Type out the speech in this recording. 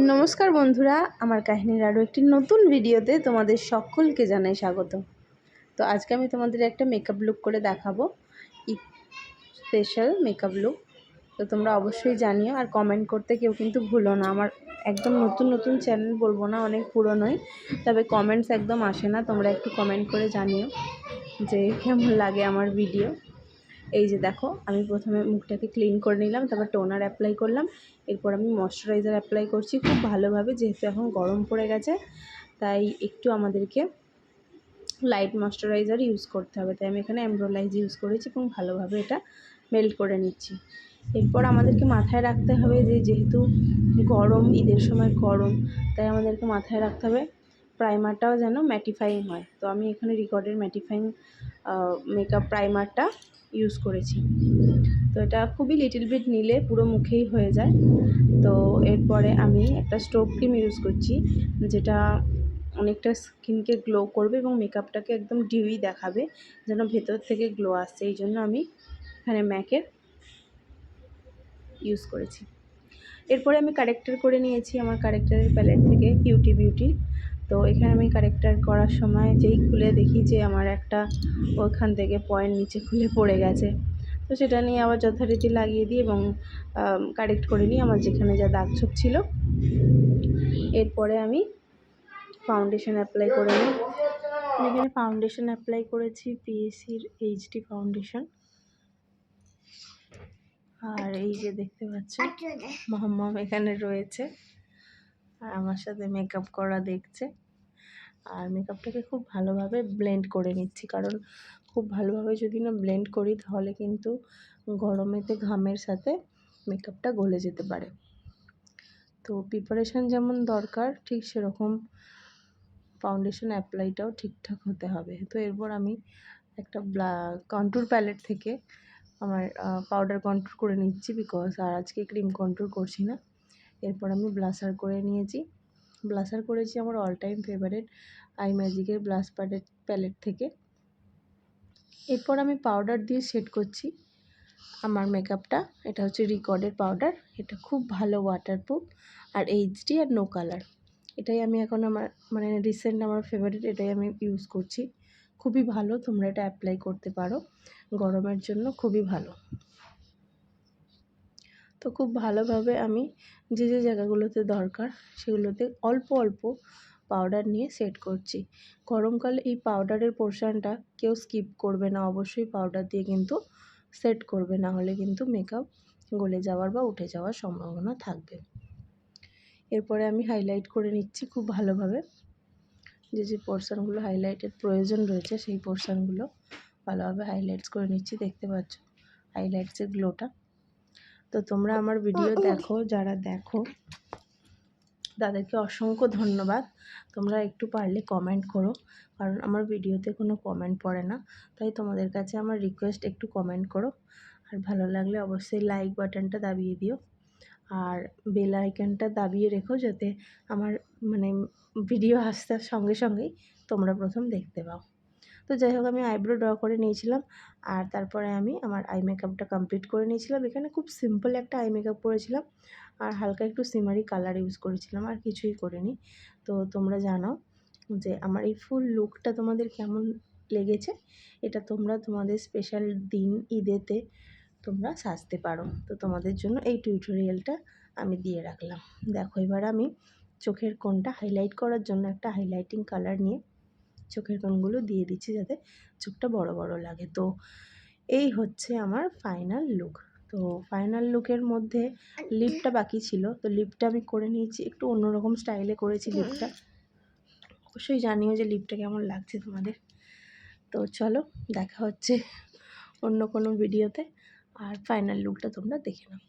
নমস্কার বন্ধুরা, আমার কাহিনীর আরও একটি নতুন ভিডিওতে তোমাদের সকলকে জানাই স্বাগত। তো আজকে আমি তোমাদের একটা মেকআপ লুক করে দেখাবো, স্পেশাল মেকআপ লুক। তো তোমরা অবশ্যই জানিও, আর কমেন্ট করতে কেউ কিন্তু ভুলো না। আমার একদম নতুন চ্যানেল, বলবো না অনেক পুরনোই, তবে কমেন্টস একদম আসে না। তোমরা একটু কমেন্ট করে জানিও যে কেমন লাগে আমার ভিডিও। এই যে দেখো, আমি প্রথমে মুখটাকে ক্লিন করে নিলাম, তারপর টোনার অ্যাপ্লাই করলাম, এরপর আমি ময়শ্চারাইজার অ্যাপ্লাই করছি খুব ভালোভাবে। যেহেতু এখন গরম পড়ে গেছে, তাই একটু আমাদেরকে লাইট ময়শ্চারাইজার ইউজ করতে হবে। তাই আমি এখানে এমব্রোলাইজ ইউজ করেছি এবং ভালোভাবে এটা মেল্ট করে নিচ্ছি। এরপর আমাদেরকে মাথায় রাখতে হবে যে যেহেতু গরম, ঈদের সময় গরম, তাই আমাদেরকে মাথায় রাখতে হবে প্রাইমারটাও যেন ম্যাটিফাইং হয়। তো আমি এখানে রিকর্ডের ম্যাটিফাইং মেকআপ প্রাইমারটা ইউজ করেছি। তো এটা খুবই লিটল বিট নিলে পুরো মুখেই হয়ে যায়। তো এরপরে আমি একটা স্টোভ ক্রিম ইউজ করছি, যেটা অনেকটা স্কিনকে গ্লো করবে এবং মেকআপটাকে একদম ডিউই দেখাবে, যেন ভেতর থেকে গ্লো আসছে। এই জন্য আমি এখানে ম্যাকের ইউজ করেছি। এরপরে আমি কারেক্টার করে নিয়েছি আমার কারেক্টারের প্যালেট থেকে কিউটি বিউটি। তো এখানে আমি কারেক্টার করার সময় যেই খুলে দেখি যে আমার একটা ওখান থেকে পয়েন্ট নিচে খুলে পড়ে গেছে, তো সেটা নিয়ে আবার যথারীতি লাগিয়ে দিই এবং কারেক্ট করে নিই আমার যেখানে যা দাগ ছোপ ছিল। এরপরে আমি ফাউন্ডেশন অ্যাপ্লাই করে নিই। আমি এখানে ফাউন্ডেশন অ্যাপ্লাই করেছি পিএসির এইচডি ফাউন্ডেশন। আর এই যে দেখতে পাচ্ছ মহম্মম এখানে রয়েছে আর আমার সাথে মেকআপ করা দেখছে। আর মেকআপটাকে খুব ভালোভাবে ব্লেন্ড করে নিচ্ছি, কারণ খুব ভালোভাবে যদি না ব্লেন্ড করি তাহলে কিন্তু গরমেতে ঘামের সাথে মেকআপটা গলে যেতে পারে। তো প্রিপারেশান যেমন দরকার, ঠিক সেরকম ফাউন্ডেশন অ্যাপ্লাইটাও ঠিকঠাক হতে হবে। তো এরপর আমি একটা কন্ট্যুর প্যালেট থেকে আমার পাউডার কন্ট্যুর করে নিচ্ছি, বিকজ আর আজকে ক্রিম কন্ট্যুর করছি না। এরপর আমি ব্লাসার করে নিয়েছি। ব্লাসার করেছি আমার অল টাইম ফেভারিট আই ম্যাজিকের ব্লাশ প্যালেট থেকে। এরপর আমি পাউডার দিয়ে শেড করছি আমার মেকআপটা। এটা হচ্ছে রিকর্ডের পাউডার, এটা খুব ভালো ওয়াটারপ্রুফ আর এইচডি আর নো কালার। এটাই আমি এখন আমার রিসেন্ট আমার ফেভারিট, এটাই আমি ইউজ করছি। খুবই ভালো, তোমরা এটা অ্যাপ্লাই করতে পারো, গরমের জন্য খুবই ভালো। তো খুব ভালোভাবে আমি যে জায়গাগুলোতে দরকার সেগুলোতে অল্প অল্প পাউডার নিয়ে সেট করছি। গরমকালে এই পাউডারের পোর্শনটা কেউ স্কিপ করবে না, অবশ্যই পাউডার দিয়ে কিন্তু সেট করবে, না হলে কিন্তু মেকআপ গলে যাওয়ার বা উঠে যাওয়ার সম্ভাবনা থাকবে। এরপরে আমি হাইলাইট করে নিচ্ছি খুব ভালোভাবে। যে পোর্শনগুলো হাইলাইটের প্রয়োজন রয়েছে সেই পোর্শনগুলো ভালোভাবে হাইলাইটস করে নিচ্ছি। দেখতে পাচ্ছ হাইলাইটসের গ্লোটা। তো তোমরা আমার ভিডিও দেখো, যারা দেখো তাদেরকে অসংখ্য ধন্যবাদ। তোমরা একটু পারলে কমেন্ট করো, কারণ আমার ভিডিওতে কোনো কমেন্ট পড়ে না, তাই তোমাদের কাছে আমার রিকোয়েস্ট একটু কমেন্ট করো। আর ভালো লাগলে অবশ্যই লাইক বাটনটা দাবিয়ে দিও, আর বেল আইকনটা দাবিয়ে রেখো, যাতে আমার ভিডিও আসার সঙ্গে সঙ্গেই তোমরা প্রথম দেখতে পাও। তো যাই হোক, আমি আইব্রো ড্র করে নিয়েছিলাম আর তারপরে আমি আমার আই মেকআপটা কমপ্লিট করে নিয়েছিলাম। এখানে খুব সিম্পল একটা আই মেকআপ করেছিলাম আর হালকা একটু সিমারি কালার ইউজ করেছিলাম, আর কিছুই করিনি। তো তোমরা জানাও যে আমার এই ফুল লুকটা তোমাদের কেমন লেগেছে। এটা তোমরা তোমাদের স্পেশাল দিন ঈদেতে তোমরা সাজতে পারো। তো তোমাদের জন্য এই টিউটোরিয়ালটা আমি দিয়ে রাখলাম। দেখো, এবার আমি চোখের কোণটা হাইলাইট করার জন্য একটা হাইলাইটিং কালার নিয়ে চোখের কোণগুলো দিয়ে দিচ্ছি, যাতে চোখটা বড় বড় লাগে। তো এই হচ্ছে আমার ফাইনাল লুক। তো ফাইনাল লুকের মধ্যে লিপটা বাকি ছিল, তো লিপটা আমি করে নিয়েছি, একটু অন্যরকম স্টাইলে করেছি লিপটা। অবশ্যই জানিও যে লিপটা কেমন লাগছে তোমাদের। তো চলো, দেখা হচ্ছে অন্য কোনো ভিডিওতে, আর ফাইনাল লুকটা তোমরা দেখে নাও।